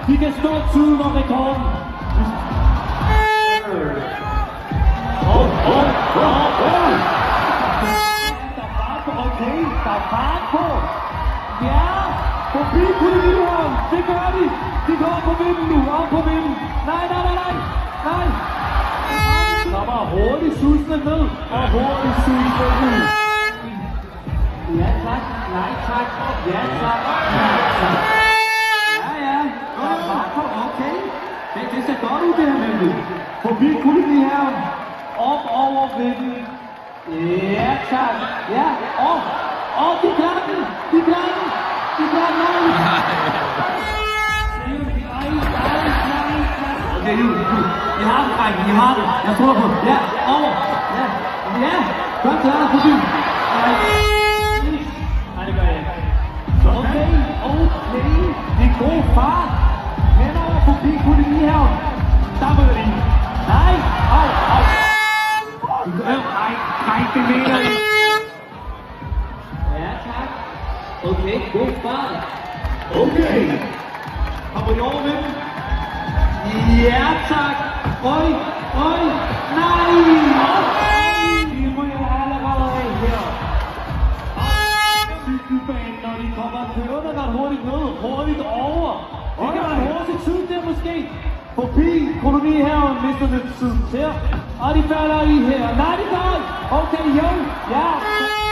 De kan stå tiden og rekorden. Okay, der er fart på. Ja, forbi kolonihøren. Det gør de. De kommer på vinden nu. Op på vinden. Nej. Der var hurtigt susende ned. Og hurtigt susende ud. Ja tak. Nej tak. Ja tak. Ja. Der er fart på. Okay. Det ser godt ud det her nemlig. Forbi kolonihøren. Op over vinden. Ja, tak. Ja, de klarer den. Nej. Okay, I har det, drenge. I har det. Jeg tror på. Ja, over. Ja, godt klaret forbi. Nej, det gør jeg ikke. Okay. Det er god fart. Henover forbi kolonihaven. Der møder de. Nej, Nej, det mener I. Ja, tak. Okay, god fart. Okay. Kommer I over med dem? Ja, tak. Øj. Nej. De ryger allerede af her. Cykelbanen, når de kommer kørende ret hurtigt ned. Hurtigt over. Det kan være hurtigt tid der måske. Forbi kolonihaven mister lidt tid her. Og de falder i her. Nej, de gør. Okay, jo. Ja.